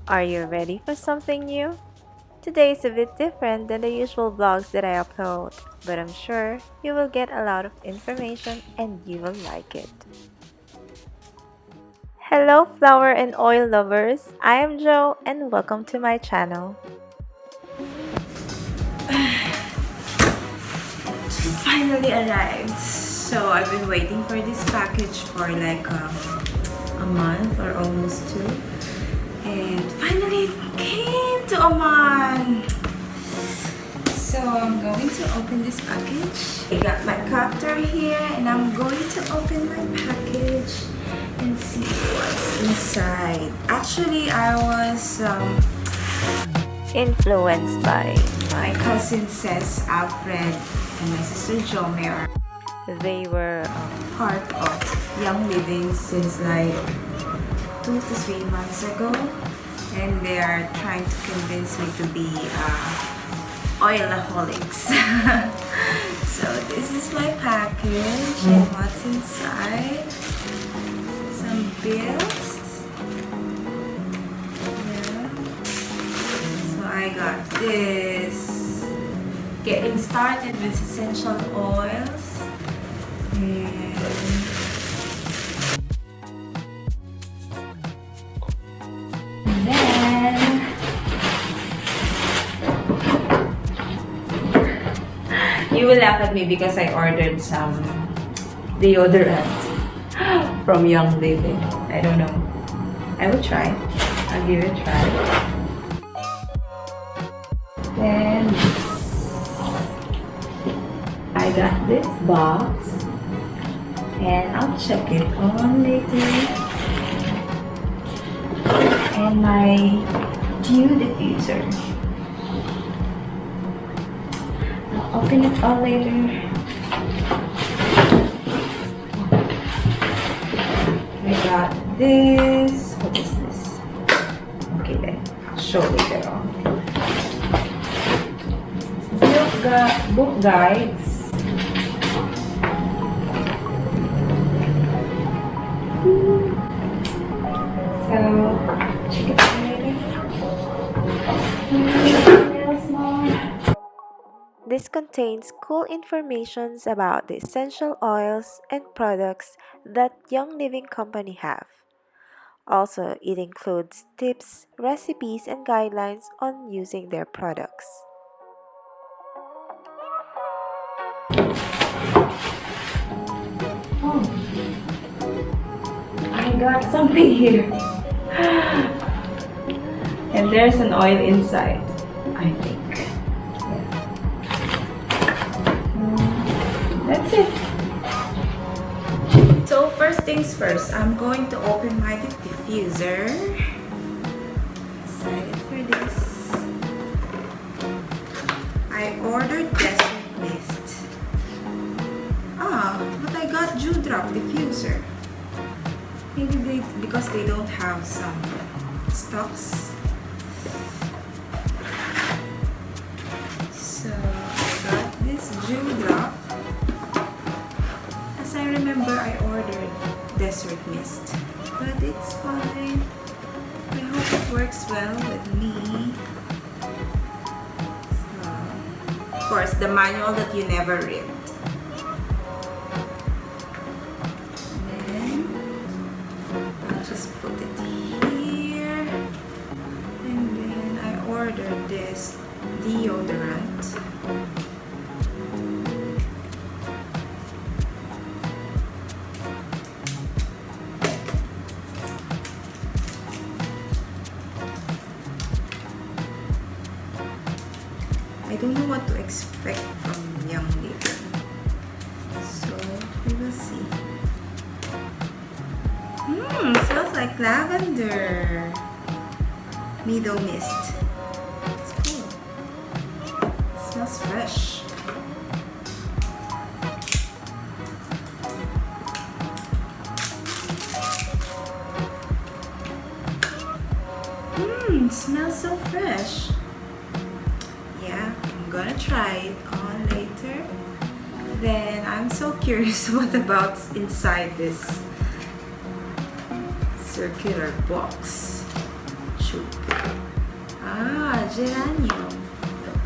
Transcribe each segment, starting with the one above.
Are you ready for something new? Today is a bit different than the usual vlogs that I upload, but I'm sure you will get a lot of information and you will like it. Hello flower and oil lovers, I am Jo and welcome to my channel. Finally arrived. So I've been waiting for this package for like a month or almost two. And finally it came to Oman. So I'm going to open this package. I got my cutter here and I'm going to open my package and see what's inside. Actually, I was influenced by my cousin Cess, Alfred, and my sister Jomer. They were part of Young Living since like 2 to 3 months ago, and they are trying to convince me to be oilaholics. So this is my package and what's inside. Some bills. Yeah. So I got this. Getting started with essential oils. And then you will laugh at me because I ordered some deodorant from Young Living. I don't know. I will try. I'll give it a try. Then I got this box and I'll check it on later. And my dew diffuser. I'll open it all later. I got this. What is this? Okay then, I'll show later on. Book guides. So, check it out later. This contains cool informations about the essential oils and products that Young Living Company have. Also, it includes tips, recipes, and guidelines on using their products. Oh, I got something here. And there's an oil inside, I think. That's it. So first things first, I'm going to open my diffuser. Excited for this. I ordered desert mist. But I got dewdrop diffuser. Maybe because they don't have some stocks. So I got this dewdrop. As I remember, I ordered desert mist, but it's fine. I hope it works well with me. So, of course, the manual that you never read. And then I'll just put it here. And then I ordered this deodorant. I don't know what to expect from Young Living, so we will see. Smells like lavender. Meadow mist. It's cool. It smells fresh. Smells so fresh. Yeah, I'm gonna try it on later. Then I'm so curious what about inside this circular box. Shoot. geranium. Look.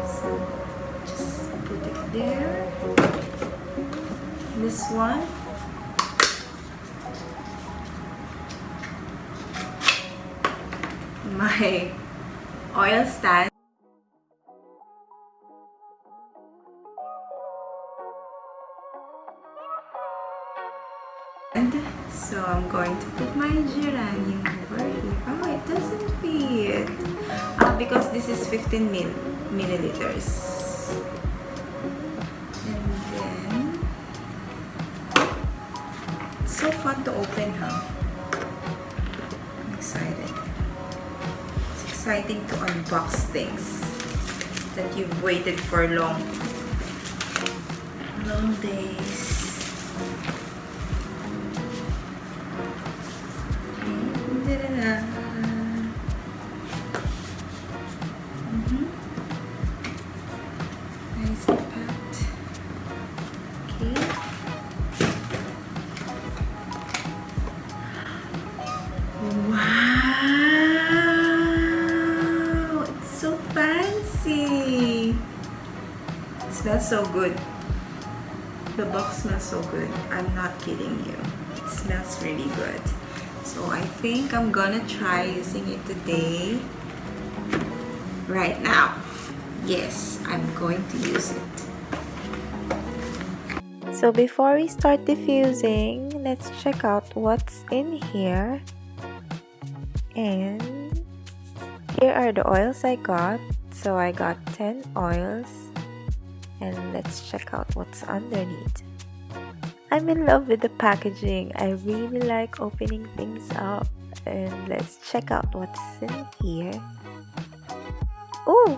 So just put it there. This one. My oil stand. So I'm going to put my geranium over here. Oh, it doesn't fit. Because this is 15 milliliters. And then it's so fun to open, huh? I'm excited. It's exciting to unbox things that you've waited for long days. Nicely packed. Okay. Wow! It's so fancy. It smells so good. The box smells so good. I'm not kidding you. It smells really good. So I think I'm gonna try using it today. Right now. Yes, I'm going to use it. So before we start diffusing, let's check out what's in here. And here are the oils I got. So I got 10 oils. And let's check out what's underneath. I'm in love with the packaging. I really like opening things up. And let's check out what's in here. Ooh!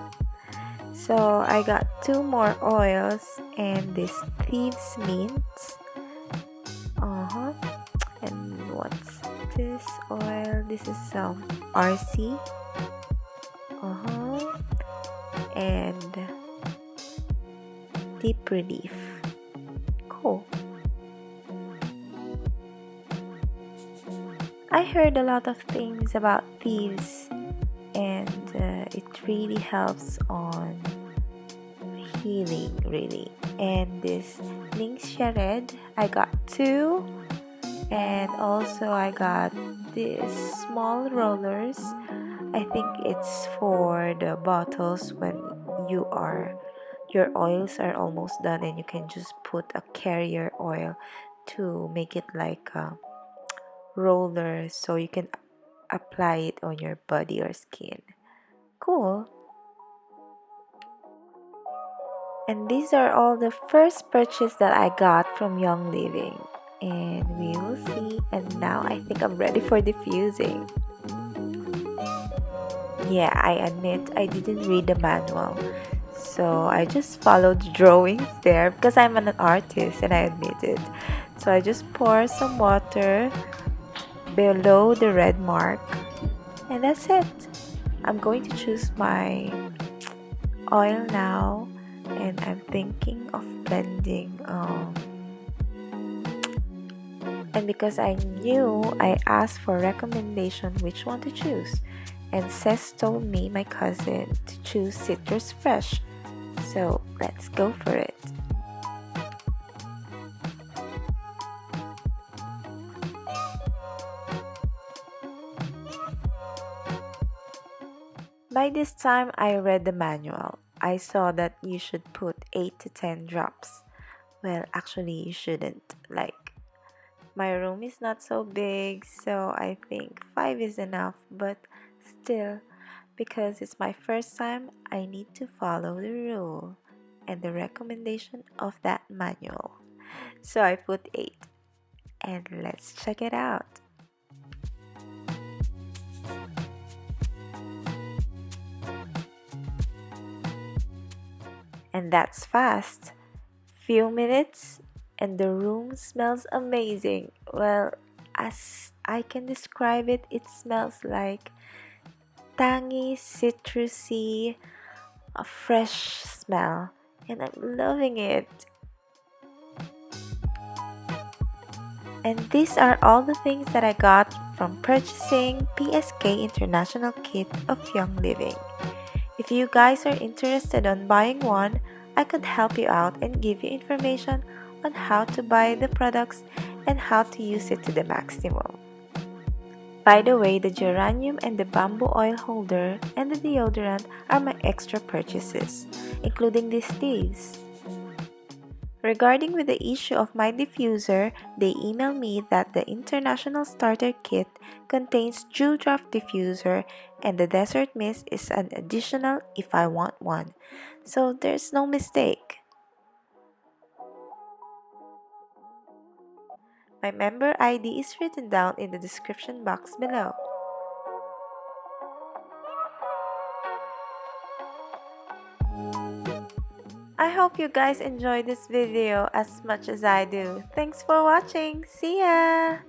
So I got 2 more oils and this thieves mint. And what's this oil? This is some RC. And deep relief. Cool. I heard a lot of things about thieves, and it really helps on healing, really. And this Ningxia Red, I got 2, and also I got these small rollers. I think it's for the bottles when your oils are almost done, and you can just put a carrier oil to make it like a roller so you can apply it on your body or skin. Cool. And these are all the first purchase that I got from Young Living, and we will see. And now I think I'm ready for diffusing. Yeah, I admit I didn't read the manual, so I just followed the drawings there because I'm an artist, and I admit it. So I just pour some water below the red mark, and that's it. I'm going to choose my oil now, and I'm thinking of blending. And because I knew, I asked for recommendation which one to choose, and Cess told me, my cousin, to choose Citrus Fresh. So let's go for it. By this time, I read the manual. I saw that you should put 8 to 10 drops. Well, actually, you shouldn't. Like, my room is not so big, so I think 5 is enough. But still, because it's my first time, I need to follow the rule and the recommendation of that manual. So I put 8. And let's check it out. And that's fast. Few minutes and the room smells amazing. Well, as I can describe it, it smells like tangy, citrusy, a fresh smell, and I'm loving it. And these are all the things that I got from purchasing PSK International Kit of Young Living. If you guys are interested on buying one, I could help you out and give you information on how to buy the products and how to use it to the maximum. By the way, the geranium and the bamboo oil holder and the deodorant are my extra purchases, including these thieves. Regarding with the issue of my diffuser, they emailed me that the International Starter Kit contains Dewdrop diffuser and the Desert Mist is an additional if I want one. So there's no mistake. My member ID is written down in the description box below. I hope you guys enjoyed this video as much as I do. Thanks for watching. See ya!